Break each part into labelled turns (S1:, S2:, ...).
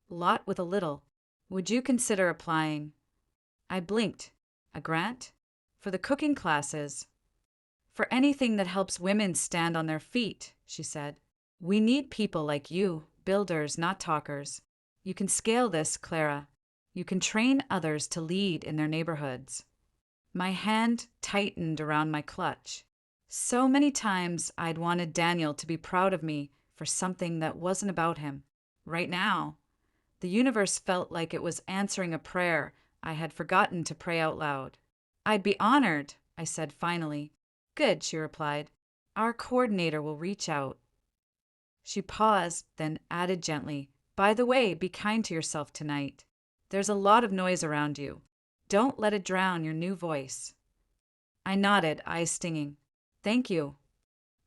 S1: Lot with a little. Would you consider applying? I blinked. A grant? For the cooking classes. For anything that helps women stand on their feet, she said. We need people like you, builders, not talkers. You can scale this, Clara. You can train others to lead in their neighborhoods. My hand tightened around my clutch. So many times I'd wanted Daniel to be proud of me for something that wasn't about him. Right now, the universe felt like it was answering a prayer I had forgotten to pray out loud. I'd be honored, I said finally. Good, she replied. Our coordinator will reach out. She paused, then added gently, By the way, be kind to yourself tonight. There's a lot of noise around you. Don't let it drown your new voice. I nodded, eyes stinging. Thank you.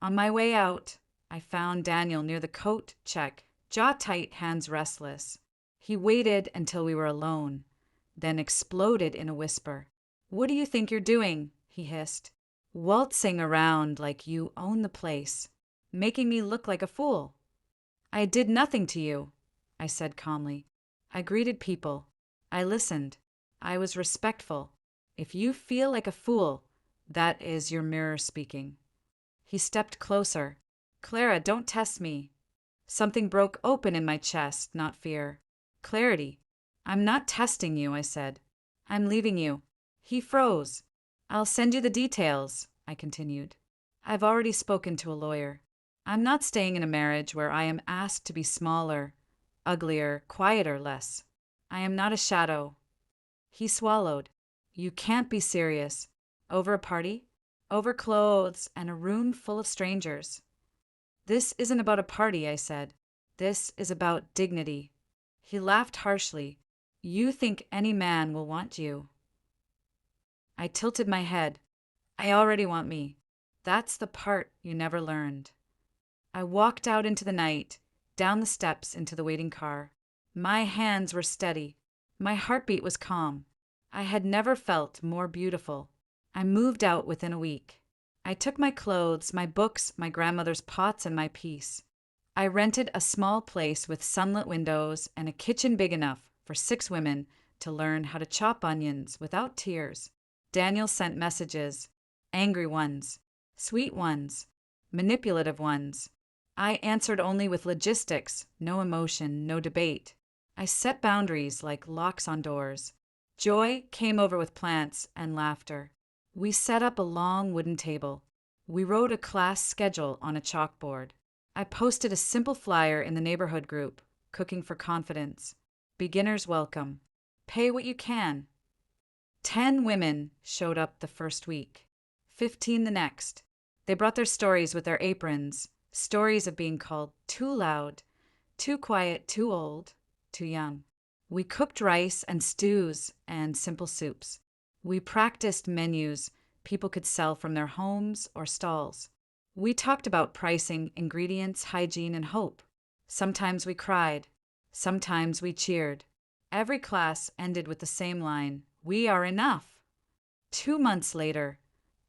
S1: On my way out, I found Daniel near the coat check, jaw tight, hands restless. He waited until we were alone, then exploded in a whisper. What do you think you're doing? He hissed. Waltzing around like you own the place, making me look like a fool. I did nothing to you, I said calmly. I greeted people. I listened. I was respectful. If you feel like a fool, that is your mirror speaking. He stepped closer. Clara, don't test me. Something broke open in my chest, not fear. Clarity. I'm not testing you, I said. I'm leaving you. He froze. I'll send you the details, I continued. I've already spoken to a lawyer. I'm not staying in a marriage where I am asked to be smaller, uglier, quieter, less. I am not a shadow. He swallowed. You can't be serious. Over a party? Over clothes and a room full of strangers. This isn't about a party, I said. This is about dignity. He laughed harshly. You think any man will want you. I tilted my head. I already want me. That's the part you never learned. I walked out into the night, down the steps into the waiting car. My hands were steady. My heartbeat was calm. I had never felt more beautiful. I moved out within a week. I took my clothes, my books, my grandmother's pots, and my piece. I rented a small place with sunlit windows and a kitchen big enough for 6 women to learn how to chop onions without tears. Daniel sent messages, angry ones, sweet ones, manipulative ones. I answered only with logistics, no emotion, no debate. I set boundaries like locks on doors. Joy came over with plants and laughter. We set up a long wooden table. We wrote a class schedule on a chalkboard. I posted a simple flyer in the neighborhood group, Cooking for Confidence. Beginners welcome. Pay what you can. 10 women showed up the first week. 15 the next. They brought their stories with their aprons, stories of being called too loud, too quiet, too old, too young. We cooked rice and stews and simple soups. We practiced menus people could sell from their homes or stalls. We talked about pricing, ingredients, hygiene, and hope. Sometimes we cried. Sometimes we cheered. Every class ended with the same line, "We are enough." 2 months later,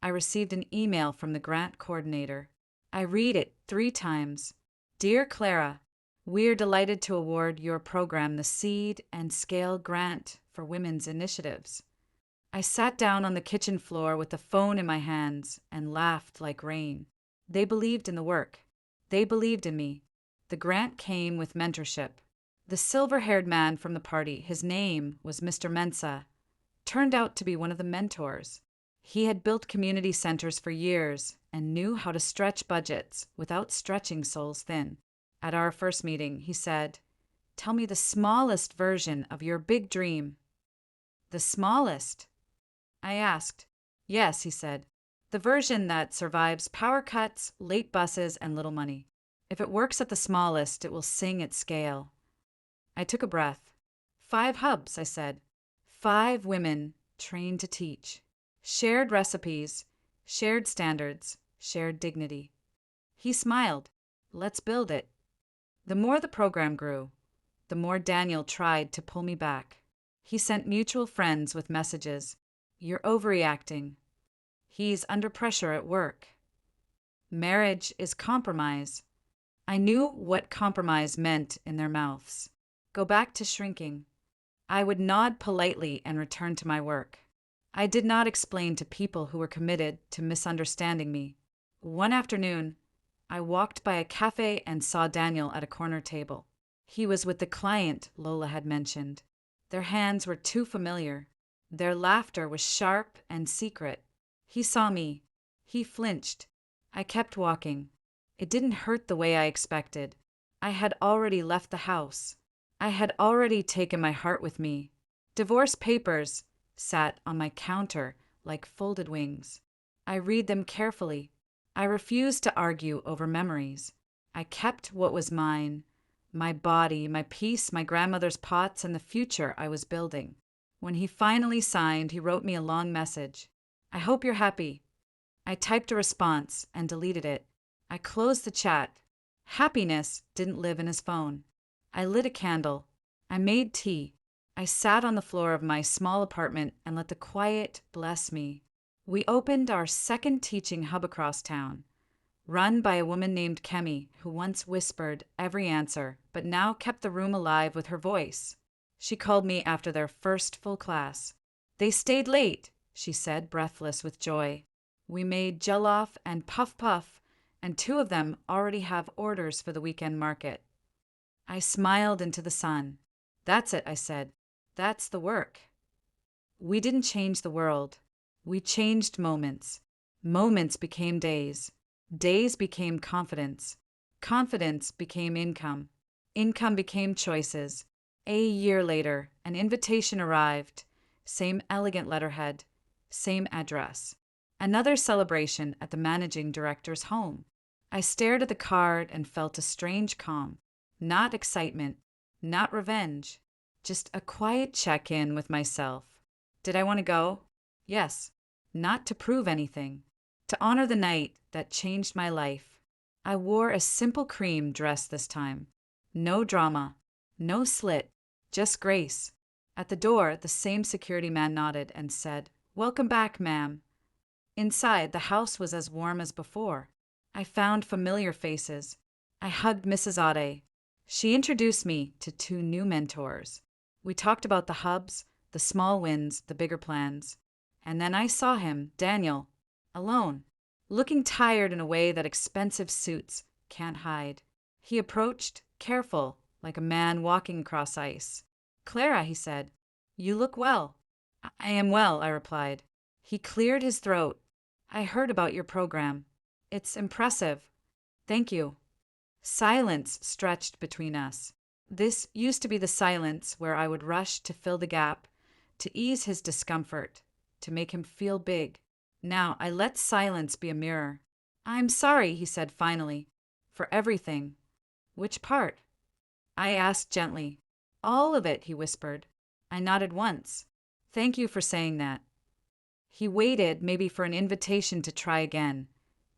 S1: I received an email from the grant coordinator. I read it 3 times. Dear Clara, we're delighted to award your program the Seed and Scale Grant for Women's Initiatives. I sat down on the kitchen floor with the phone in my hands and laughed like rain. They believed in the work. They believed in me. The grant came with mentorship. The silver-haired man from the party, his name was Mr. Mensah, turned out to be one of the mentors. He had built community centers for years and knew how to stretch budgets without stretching souls thin. At our first meeting, he said, "Tell me the smallest version of your big dream." The smallest? I asked. Yes, he said. The version that survives power cuts, late buses, and little money. If it works at the smallest, it will sing at scale. I took a breath. 5 hubs, I said. 5 women trained to teach. Shared recipes, shared standards, shared dignity. He smiled. Let's build it. The more the program grew, the more Daniel tried to pull me back. He sent mutual friends with messages. You're overreacting. He's under pressure at work. Marriage is compromise. I knew what compromise meant in their mouths. Go back to shrinking. I would nod politely and return to my work. I did not explain to people who were committed to misunderstanding me. One afternoon, I walked by a cafe and saw Daniel at a corner table. He was with the client Lola had mentioned. Their hands were too familiar. Their laughter was sharp and secret. He saw me. He flinched. I kept walking. It didn't hurt the way I expected. I had already left the house. I had already taken my heart with me. Divorce papers sat on my counter like folded wings. I read them carefully. I refused to argue over memories. I kept what was mine: my body, my peace, my grandmother's pots, and the future I was building. When he finally signed, he wrote me a long message. I hope you're happy. I typed a response and deleted it. I closed the chat. Happiness didn't live in his phone. I lit a candle. I made tea. I sat on the floor of my small apartment and let the quiet bless me. We opened our second teaching hub across town, run by a woman named Kemi, who once whispered every answer, but now kept the room alive with her voice. She called me after their first full class. They stayed late, she said, breathless with joy. We made jollof and puff puff, and 2 of them already have orders for the weekend market. I smiled into the sun. That's it, I said. That's the work. We didn't change the world. We changed moments. Moments became days. Days became confidence. Confidence became income. Income became choices. A year later, an invitation arrived. Same elegant letterhead. Same address. Another celebration at the managing director's home. I stared at the card and felt a strange calm. Not excitement. Not revenge. Just a quiet check-in with myself. Did I want to go? Yes. Not to prove anything. To honor the night that changed my life. I wore a simple cream dress this time. No drama. No slit. Just grace. At the door, the same security man nodded and said, "Welcome back, ma'am." Inside, the house was as warm as before. I found familiar faces. I hugged Mrs. Ade. She introduced me to 2 new mentors. We talked about the hubs, the small wins, the bigger plans. And then I saw him, Daniel, alone, looking tired in a way that expensive suits can't hide. He approached, careful, like a man walking across ice. "Clara," he said, "you look well." "I am well," I replied. He cleared his throat. "I heard about your program. It's impressive. Thank you." Silence stretched between us. This used to be the silence where I would rush to fill the gap, to ease his discomfort, to make him feel big. Now I let silence be a mirror. "I'm sorry," he said finally, "for everything." "Which part?" I asked gently. "All of it," he whispered. I nodded once. "Thank you for saying that." He waited, maybe for an invitation to try again,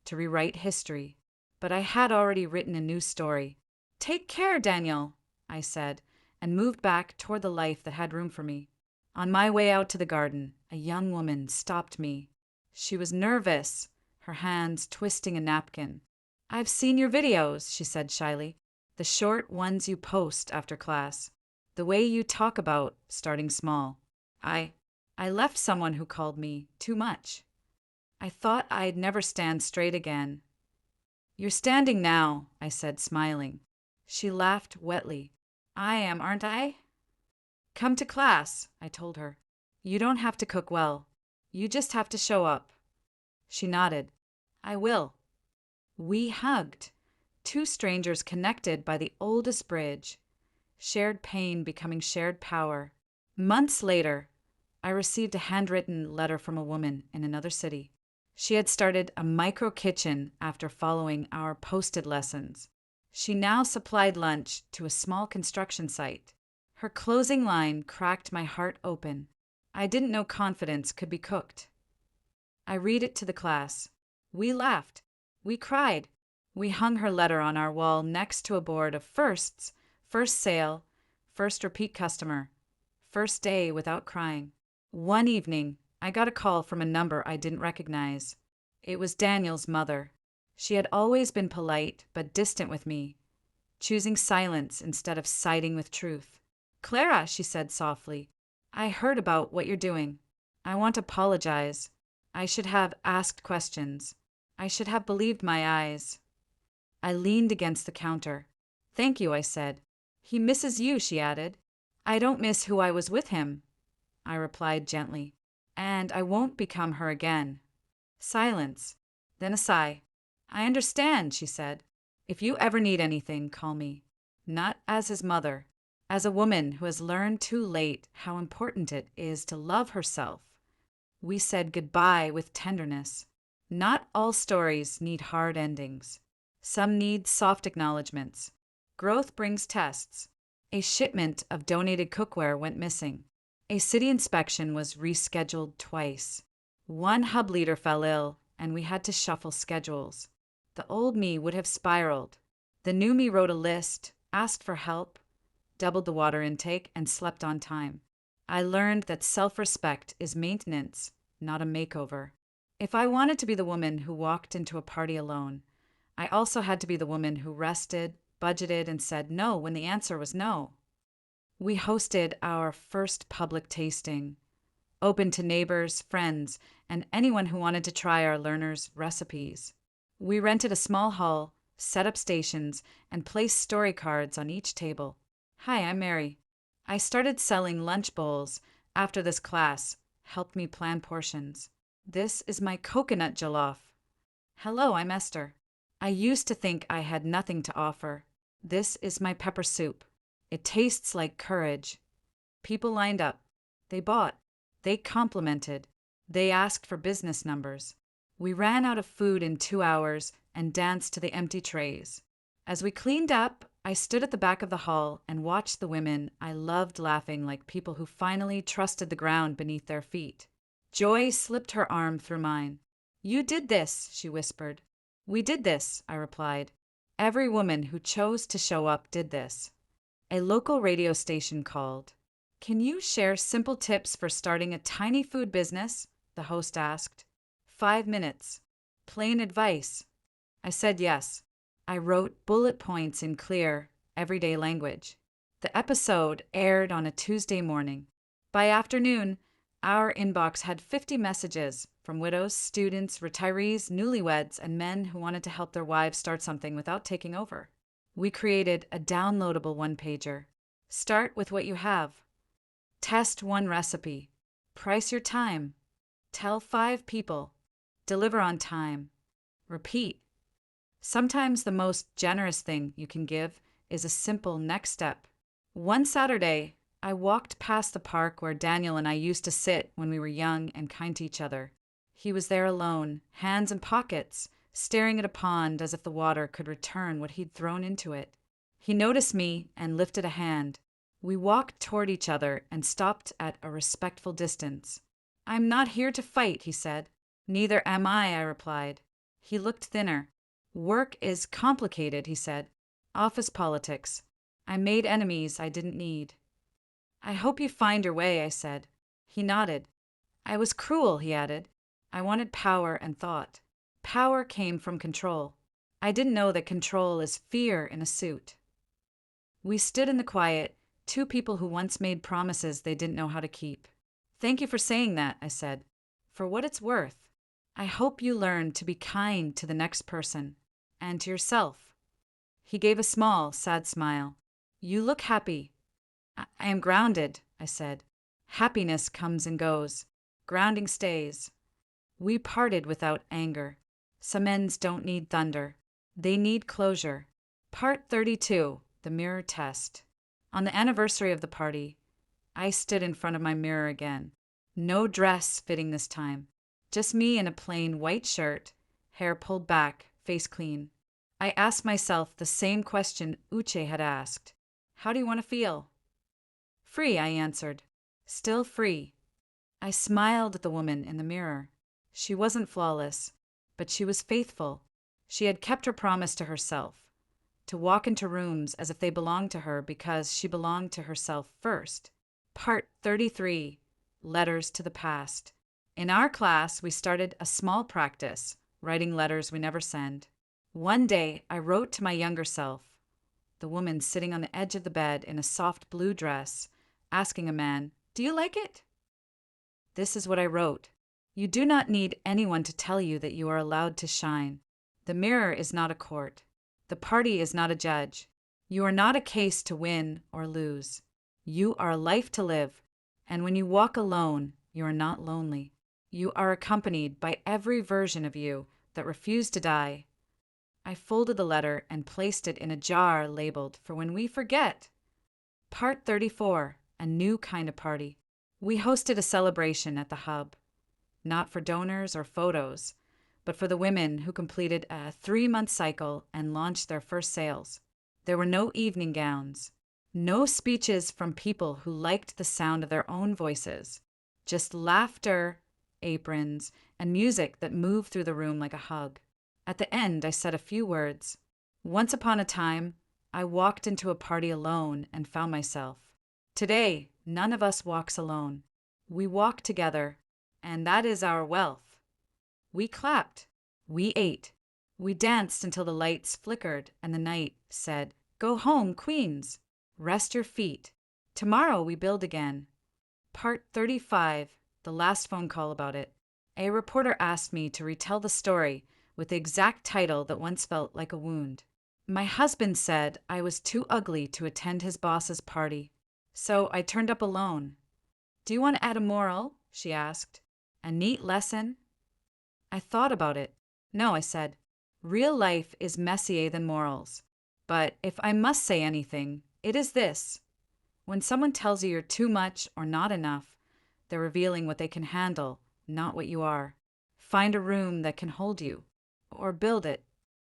S1: to rewrite history. But I had already written a new story. "Take care, Daniel," I said, and moved back toward the life that had room for me. On my way out to the garden, a young woman stopped me. She was nervous, her hands twisting a napkin. "I've seen your videos," she said shyly. "The short ones you post after class. The way you talk about starting small. I left someone who called me too much. I thought I'd never stand straight again." "You're standing now," I said, smiling. She laughed wetly. "I am, aren't I?" "Come to class," I told her. "You don't have to cook well. You just have to show up." She nodded. "I will." We hugged. 2 strangers connected by the oldest bridge. Shared pain becoming shared power. Months later, I received a handwritten letter from a woman in another city. She had started a micro kitchen after following our posted lessons. She now supplied lunch to a small construction site. Her closing line cracked my heart open. I didn't know confidence could be cooked. I read it to the class. We laughed. We cried. We hung her letter on our wall next to a board of firsts: first sale, first repeat customer, first day without crying. One evening, I got a call from a number I didn't recognize. It was Daniel's mother. She had always been polite but distant with me, choosing silence instead of siding with truth. Clara, she said softly, I heard about what you're doing. I want to apologize. I should have asked questions. I should have believed my eyes. I leaned against the counter. Thank you, I said. He misses you, she added. I don't miss who I was with him, I replied gently. And I won't become her again. Silence. Then a sigh. I understand, she said. If you ever need anything, call me. Not as his mother, as a woman who has learned too late how important it is to love herself. We said goodbye with tenderness. Not all stories need hard endings. Some need soft acknowledgments. Growth brings tests. A shipment of donated cookware went missing. A city inspection was rescheduled twice. One hub leader fell ill, and we had to shuffle schedules. The old me would have spiraled. The new me wrote a list, asked for help, doubled the water intake, and slept on time. I learned that self-respect is maintenance, not a makeover. If I wanted to be the woman who walked into a party alone, I also had to be the woman who rested, budgeted, and said no when the answer was no. We hosted our first public tasting, open to neighbors, friends, and anyone who wanted to try our learners' recipes. We rented a small hall, set up stations, and placed story cards on each table. Hi, I'm Mary. I started selling lunch bowls after this class helped me plan portions. This is my coconut jollof. Hello, I'm Esther. I used to think I had nothing to offer. This is my pepper soup. It tastes like courage. People lined up. They bought. They complimented. They asked for business numbers. We ran out of food in 2 hours and danced to the empty trays. As we cleaned up, I stood at the back of the hall and watched the women I loved laughing like people who finally trusted the ground beneath their feet. Joy slipped her arm through mine. You did this, she whispered. We did this, I replied. Every woman who chose to show up did this. A local radio station called. Can you share simple tips for starting a tiny food business? The host asked. 5 minutes. Plain advice. I said yes. I wrote bullet points in clear, everyday language. The episode aired on a Tuesday morning. By afternoon, our inbox had 50 messages from widows, students, retirees, newlyweds, and men who wanted to help their wives start something without taking over. We created a downloadable one-pager. Start with what you have. Test one recipe. Price your time. Tell 5 people. Deliver on time. Repeat. Sometimes the most generous thing you can give is a simple next step. One Saturday, I walked past the park where Daniel and I used to sit when we were young and kind to each other. He was there alone, hands in pockets, staring at a pond as if the water could return what he'd thrown into it. He noticed me and lifted a hand. We walked toward each other and stopped at a respectful distance. I'm not here to fight, he said. Neither am I replied. He looked thinner. Work is complicated, he said. Office politics. I made enemies I didn't need. I hope you find your way, I said. He nodded. I was cruel, he added. I wanted power and thought. Power came from control. I didn't know that control is fear in a suit. We stood in the quiet, 2 people who once made promises they didn't know how to keep. Thank you for saying that, I said. For what it's worth. I hope you learn to be kind to the next person and to yourself. He gave a small, sad smile. You look happy. I am grounded, I said. Happiness comes and goes. Grounding stays. We parted without anger. Some ends don't need thunder. They need closure. Part 32, the mirror test. On the anniversary of the party, I stood in front of my mirror again. No dress fitting this time. Just me in a plain white shirt, hair pulled back, face clean. I asked myself the same question UCHE had asked. How do you want to feel? Free, I answered. Still free. I smiled at the woman in the mirror. She wasn't flawless, but she was faithful. She had kept her promise to herself, to walk into rooms as if they belonged to her because she belonged to herself first. Part 33, Letters to the Past. In our class, we started a small practice, writing letters we never send. One day, I wrote to my younger self, the woman sitting on the edge of the bed in a soft blue dress, asking a man, "Do you like it?" This is what I wrote. You do not need anyone to tell you that you are allowed to shine. The mirror is not a court. The party is not a judge. You are not a case to win or lose. You are a life to live, and when you walk alone, you are not lonely. You are accompanied by every version of you that refused to die. I folded the letter and placed it in a jar labeled "For When We Forget." Part 34, a new kind of party. We hosted a celebration at the hub, not for donors or photos, but for the women who completed a 3-month cycle and launched their first sales. There were no evening gowns, no speeches from people who liked the sound of their own voices, just laughter, aprons, and music that moved through the room like a hug. At the end, I said a few words. Once upon a time, I walked into a party alone and found myself. Today, none of us walks alone. We walk together, and that is our wealth. We clapped. We ate. We danced until the lights flickered and the night said, "Go home, queens. Rest your feet. Tomorrow we build again." Part 35, the last phone call about it. A reporter asked me to retell the story with the exact title that once felt like a wound. My husband said I was too ugly to attend his boss's party, so I turned up alone. "Do you want to add a moral?" she asked. "A neat lesson?" I thought about it. "No," I said. "Real life is messier than morals. But if I must say anything, it is this. When someone tells you you're too much or not enough, they're revealing what they can handle, not what you are. Find a room that can hold you. Or build it."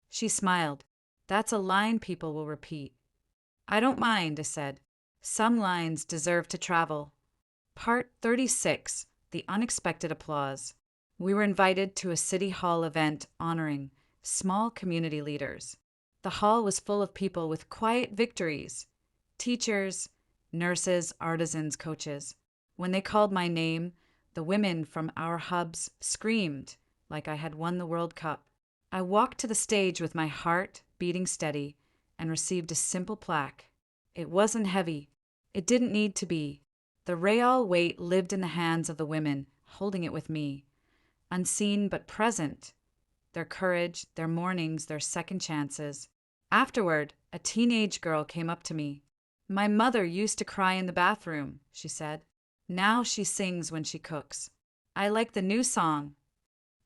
S1: She smiled. "That's a line people will repeat." "I don't mind," I said. "Some lines deserve to travel." Part 36, the unexpected applause. We were invited to a city hall event honoring small community leaders. The hall was full of people with quiet victories. Teachers, nurses, artisans, coaches. When they called my name, the women from our hubs screamed like I had won the World Cup. I walked to the stage with my heart beating steady and received a simple plaque. It wasn't heavy. It didn't need to be. The real weight lived in the hands of the women holding it with me. Unseen but present. Their courage, their mornings, their second chances. Afterward, a teenage girl came up to me. "My mother used to cry in the bathroom," she said. "Now she sings when she cooks. I like the new song."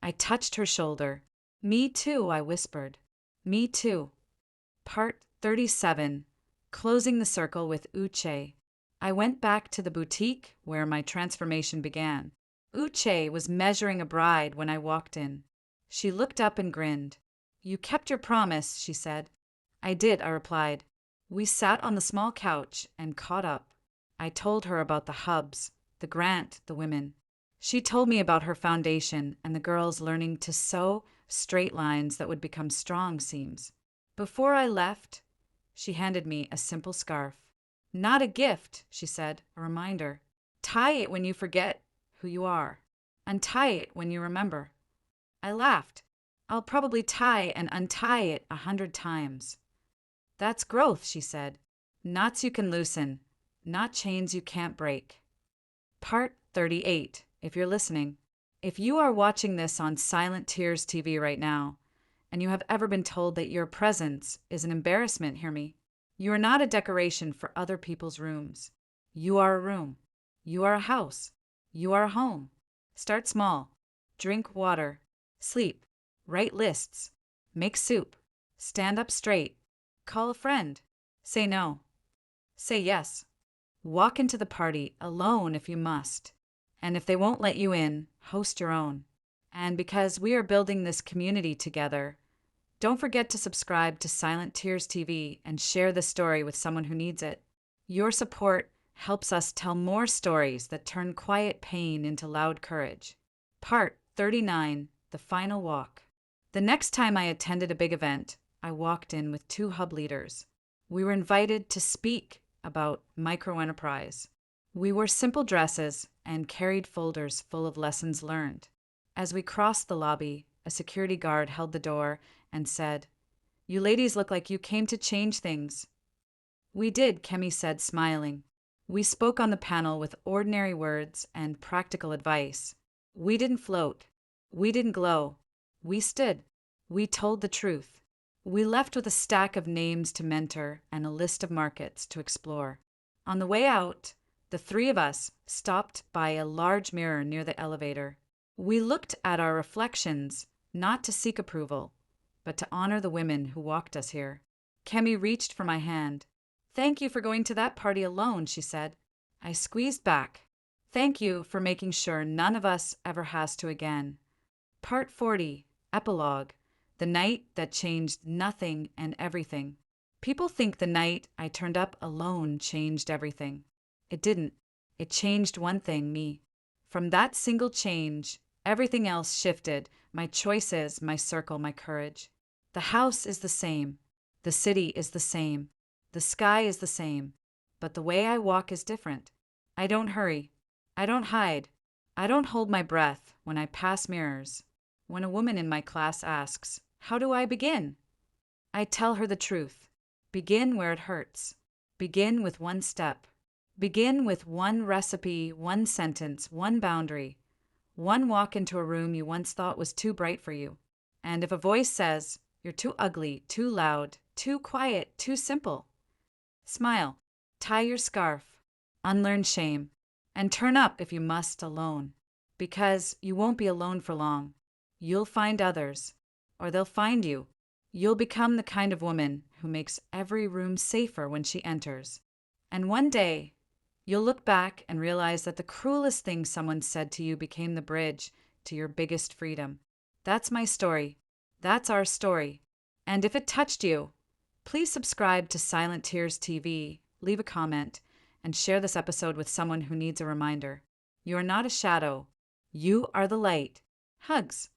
S1: I touched her shoulder. "Me too," I whispered. "Me too." Part 37, closing the circle with UCHE. I went back to the boutique where my transformation began. UCHE was measuring a bride when I walked in. She looked up and grinned. "You kept your promise," she said. "I did," I replied. We sat on the small couch and caught up. I told her about the hubs, the grant, the women. She told me about her foundation and the girls learning to sew straight lines that would become strong seams. Before I left, she handed me a simple scarf. "Not a gift," she said, "a reminder. Tie it when you forget who you are. Untie it when you remember." I laughed. "I'll probably tie and untie it 100 times." "That's growth," she said. "Knots you can loosen, not chains you can't break." Part 38, if you're listening. If you are watching this on Silent Tears TV right now, and you have ever been told that your presence is an embarrassment, hear me. You are not a decoration for other people's rooms. You are a room. You are a house. You are a home. Start small. Drink water. Sleep. Write lists. Make soup. Stand up straight. Call a friend. Say no. Say yes. Walk into the party alone if you must. And if they won't let you in, host your own. And because we are building this community together, don't forget to subscribe to Silent Tears TV and share the story with someone who needs it. Your support helps us tell more stories that turn quiet pain into loud courage. Part 39, the final walk. The next time I attended a big event, I walked in with 2 hub leaders. We were invited to speak about microenterprise. We wore simple dresses and carried folders full of lessons learned. As we crossed the lobby, a security guard held the door and said, "You ladies look like you came to change things." "We did," Kemi said, smiling. We spoke on the panel with ordinary words and practical advice. We didn't float. We didn't glow. We stood. We told the truth. We left with a stack of names to mentor and a list of markets to explore. On the way out, the three of us stopped by a large mirror near the elevator. We looked at our reflections, not to seek approval, but to honor the women who walked us here. Kemi reached for my hand. "Thank you for going to that party alone," she said. I squeezed back. "Thank you for making sure none of us ever has to again." Part 40, Epilogue, the night that changed nothing and everything. People think the night I turned up alone changed everything. It didn't. It changed one thing, me. From that single change, everything else shifted: my choices, my circle, my courage. The house is the same. The city is the same. The sky is the same. But the way I walk is different. I don't hurry. I don't hide. I don't hold my breath when I pass mirrors. When a woman in my class asks, "How do I begin?" I tell her the truth. Begin where it hurts. Begin with one step. Begin with one recipe, one sentence, one boundary. One walk into a room you once thought was too bright for you. And if a voice says, "You're too ugly, too loud, too quiet, too simple," smile, tie your scarf, unlearn shame, and turn up if you must alone. Because you won't be alone for long. You'll find others, or they'll find you. You'll become the kind of woman who makes every room safer when she enters. And one day, you'll look back and realize that the cruelest thing someone said to you became the bridge to your biggest freedom. That's my story. That's our story. And if it touched you, please subscribe to Silent Tears TV, leave a comment, and share this episode with someone who needs a reminder. You are not a shadow. You are the light. Hugs.